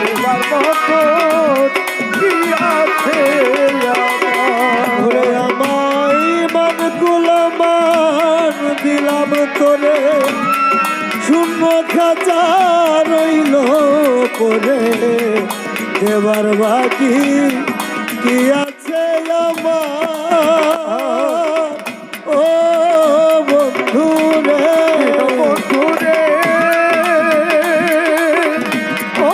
এবার মতো কি আছে আমায় মান গুলামান দিলাম তোরে শূন্য খাঁচা রইল পরে দেবার বাকি কি আছে আমার ও বন্ধু রে বন্ধু রে ও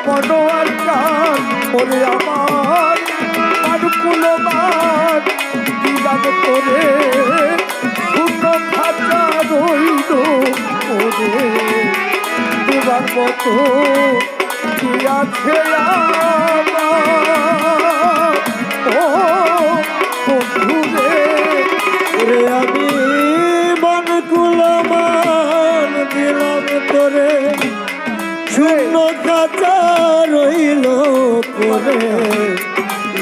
মনোয়ার কান ওরে আমার মানকুলমান দিলাম তোরে শূন্য খাঁচা রইল ওরে দেবার মতো কি আছে আমার ও বন্ধু রে রে আমি মান কুলামান দিলাম তোরে শূন্য খাঁচা রইল পরে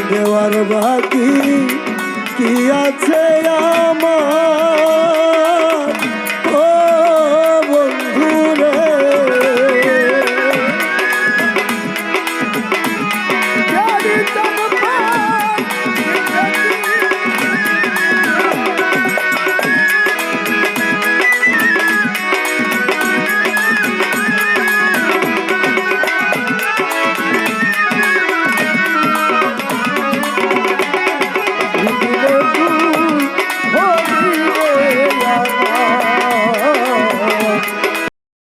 দেওয়ার বাকি কি আছে আমার